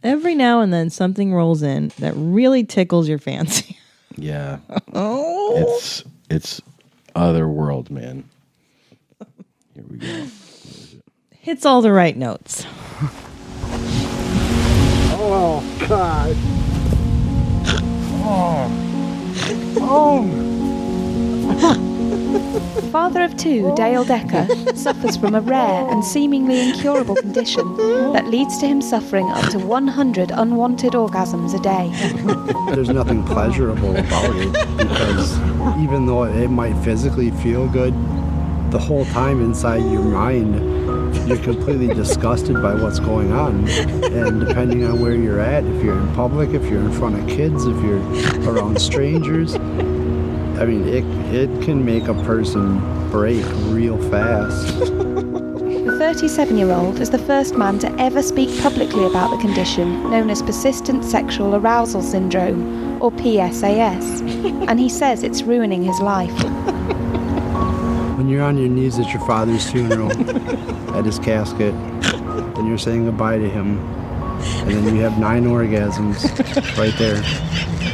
Every now and then something rolls in that really tickles your fancy. Yeah. Oh. It's other world, man. Here we go. Hits all the right notes. Oh, God. Father of two, Dale Decker, suffers from a rare and seemingly incurable condition that leads to him suffering up to 100 unwanted orgasms a day. There's nothing pleasurable about it because even though it might physically feel good, the whole time inside your mind, you're completely disgusted by what's going on. And depending on where you're at, if you're in public, if you're in front of kids, if you're around strangers, I mean, it can make a person break real fast. The 37-year-old is the first man to ever speak publicly about the condition known as persistent sexual arousal syndrome, or PSAS, and he says it's ruining his life. When you're on your knees at your father's funeral, at his casket, and you're saying goodbye to him, and then you have 9 orgasms right there,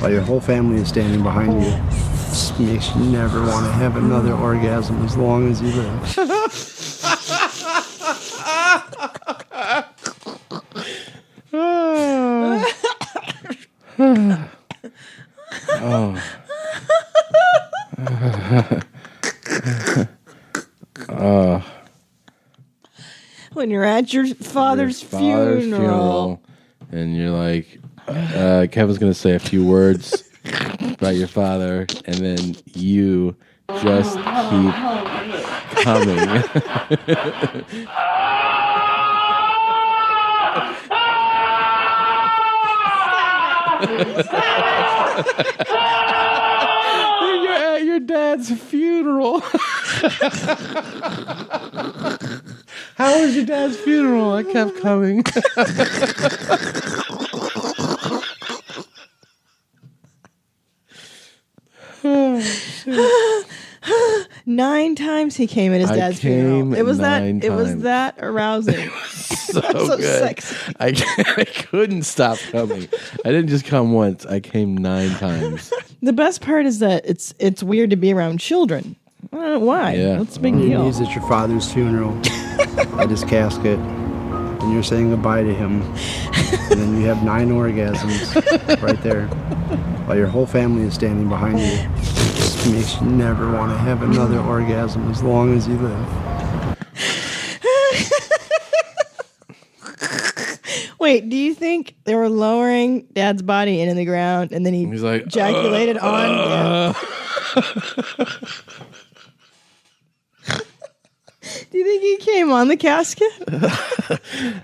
while your whole family is standing behind you, just makes you never want to have another orgasm as long as you live. When you're at your father's funeral. And you're like, Kevin's going to say a few words about your father, and then you just keep coming. You're at your dad's funeral. How was your dad's funeral? I kept coming. Oh, 9 times he came at his dad's funeral. It was that arousing. So so good. Sexy. I couldn't stop coming. I didn't just come once. I came 9 times. The best part is that it's weird to be around children. I don't know why. Yeah. What's the big On your deal? knees at your father's funeral, at his casket, and you're saying goodbye to him, and then you have 9 orgasms right there, while your whole family is standing behind you. It just makes you never want to have another orgasm as long as you live. Wait, do you think they were lowering Dad's body into the ground and then he's like, ejaculated on Dad? Do you think he came on the casket?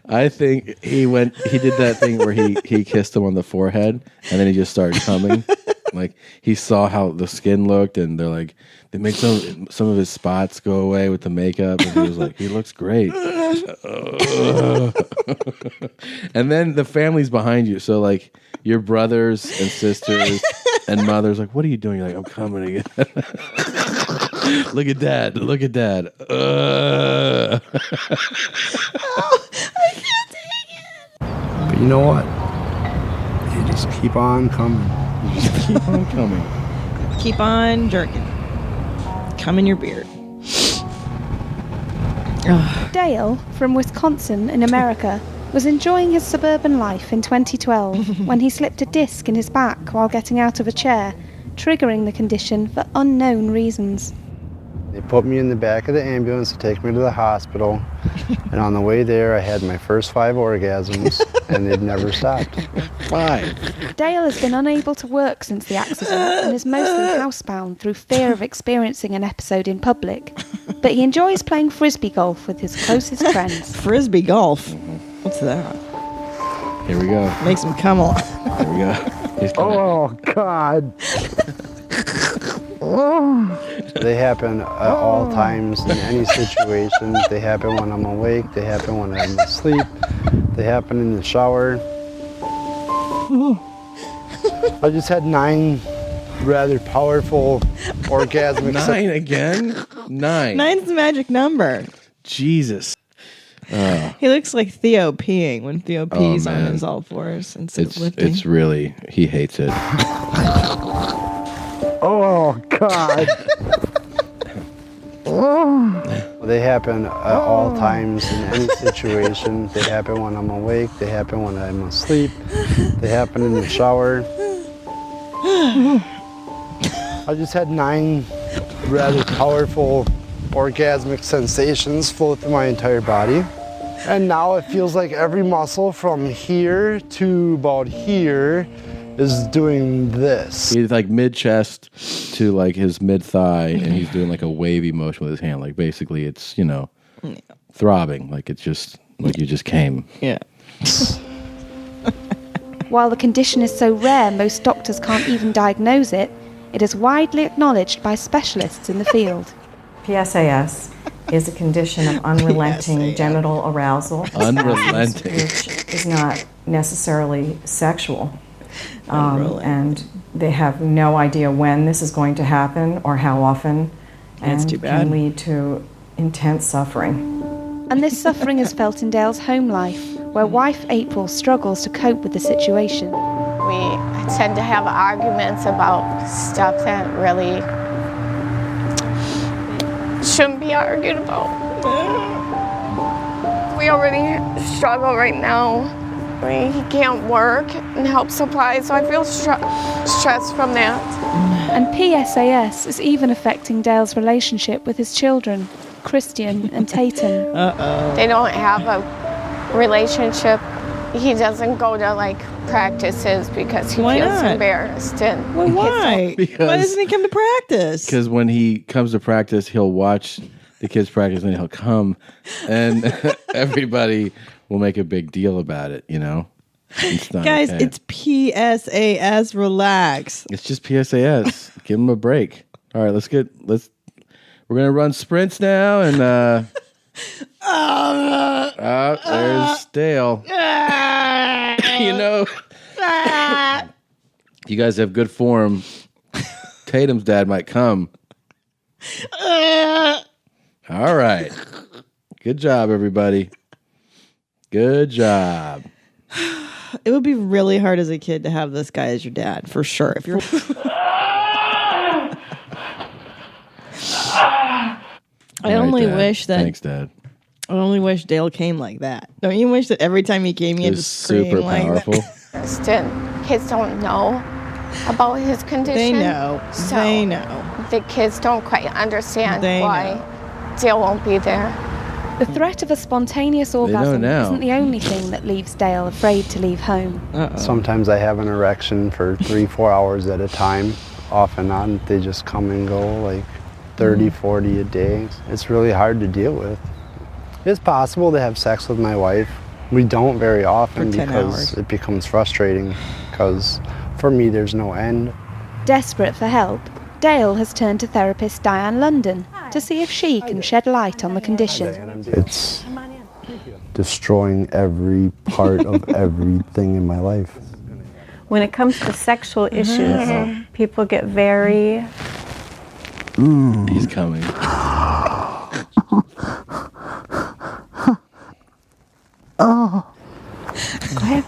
I think he did that thing where he kissed him on the forehead and then he just started coming. Like he saw how the skin looked and they're like, they make some of his spots go away with the makeup, and he was like, he looks great. And then the family's behind you, so like your brothers and sisters and mothers like, what are you doing? You're like, I'm coming again. Look at dad. Oh, I can't take it. But you know what? You just keep on coming. You just keep on coming. Keep on jerking. Come in your beard. Dale, from Wisconsin in America, was enjoying his suburban life in 2012 when he slipped a disc in his back while getting out of a chair, triggering the condition for unknown reasons. They put me in the back of the ambulance to take me to the hospital, and on the way there I had my first 5 orgasms, and they've never stopped. 5. Dale has been unable to work since the accident and is mostly housebound through fear of experiencing an episode in public, but he enjoys playing frisbee golf with his closest friends. Frisbee golf? What's that? Here we go. Makes him come on. Here we go. Oh, God. They happen at all times in any situation. They happen when I'm awake. They happen when I'm asleep. They happen in the shower. I just had 9 rather powerful orgasmic. 9 again? 9. 9's the magic number. Jesus. He looks like Theo peeing when Theo pees on his all fours instead of lifting. It's really, he hates it. Oh, God. They happen at all times in any situation. They happen when I'm awake. They happen when I'm asleep. They happen in the shower. I just had 9 rather powerful orgasmic sensations flow through my entire body. And now it feels like every muscle from here to about here is doing this. He's like mid-chest to like his mid-thigh, and he's doing like a wavy motion with his hand. Like basically it's, throbbing. Like it's just, like you just came. Yeah. While the condition is so rare most doctors can't even diagnose it, it is widely acknowledged by specialists in the field. PSAS is a condition of unrelenting genital arousal. Unrelenting. Which is not necessarily sexual. And they have no idea when this is going to happen or how often. That's too bad. Can lead to intense suffering. And this suffering is felt in Dale's home life, where wife April struggles to cope with the situation. We tend to have arguments about stuff that really shouldn't be argued about. We already struggle right now. He can't work and help supply, so I feel stressed from that. And PSAS is even affecting Dale's relationship with his children, Christian and Tatum. They don't have a relationship. He doesn't go to practices because he feels embarrassed. And well, why? Why doesn't he come to practice? Because when he comes to practice, he'll watch the kids practice, and he'll come, and everybody will make a big deal about it. It's not Guys, okay. it's PSAS. Relax. It's just PSAS. Give him a break. All right, we're gonna run sprints now, and there's Dale. You guys have good form. Tatum's dad might come. All right. Good job, everybody. Good job. It would be really hard as a kid to have this guy as your dad, for sure. If you're I only wish that. Thanks, Dad. I only wish Dale came like that. Don't you wish that every time he came, he had to scream super like powerful. And kids don't know about his condition. They know. So They know. the kids don't quite understand why Dale won't be there. The threat of a spontaneous orgasm now. isn't the only thing that leaves Dale afraid to leave home. Sometimes I have an erection for 3-4 hours at a time, off and on. They just come and go 30, 40 a day. It's really hard to deal with. It's possible to have sex with my wife. We don't very often For 10 because hours. it becomes frustrating, because for me there's no end. Desperate for help, Dale has turned to therapist Diane London to see if she can shed light on the condition. It's destroying every part of everything in my life. When it comes to sexual issues, people get very... He's coming. Go ahead.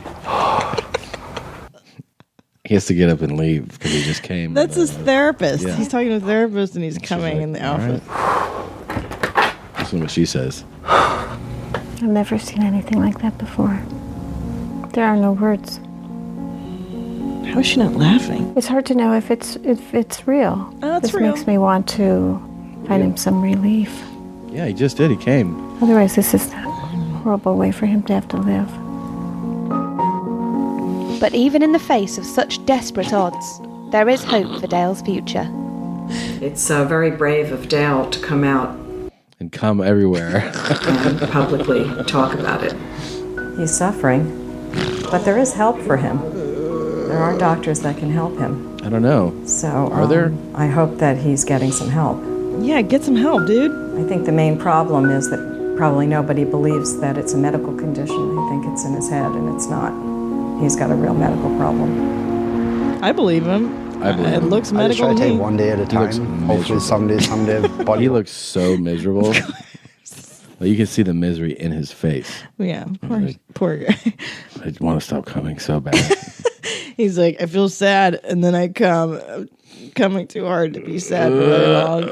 He has to get up and leave because he just came. That's his therapist. Yeah. He's talking to a therapist and he's coming in the outfit. Listen to what she says. I've never seen anything like that before. There are no words. How is she not laughing? It's hard to know if it's real. Oh, it's this real. makes me want to find him some relief. Yeah, he just did. He came. Otherwise, this is a horrible way for him to have to live. But even in the face of such desperate odds, there is hope for Dale's future. It's very brave of Dale to come out And come everywhere. and publicly talk about it. He's suffering, but there is help for him. There are doctors that can help him. I don't know. So Are there? I hope that he's getting some help. Yeah, get some help, dude. I think the main problem is that probably nobody believes that it's a medical condition. They think it's in his head, and it's not. He's got a real medical problem. I believe him. I believe It him. looks I just medical try to to take me. one day at a He looks time. miserable. Hopefully someday, but He looks so miserable. Like, you can see the misery in his face. Yeah, poor guy. I want to stop coming so bad. He's like, I feel sad, and then I come. I'm coming too hard to be sad for very long.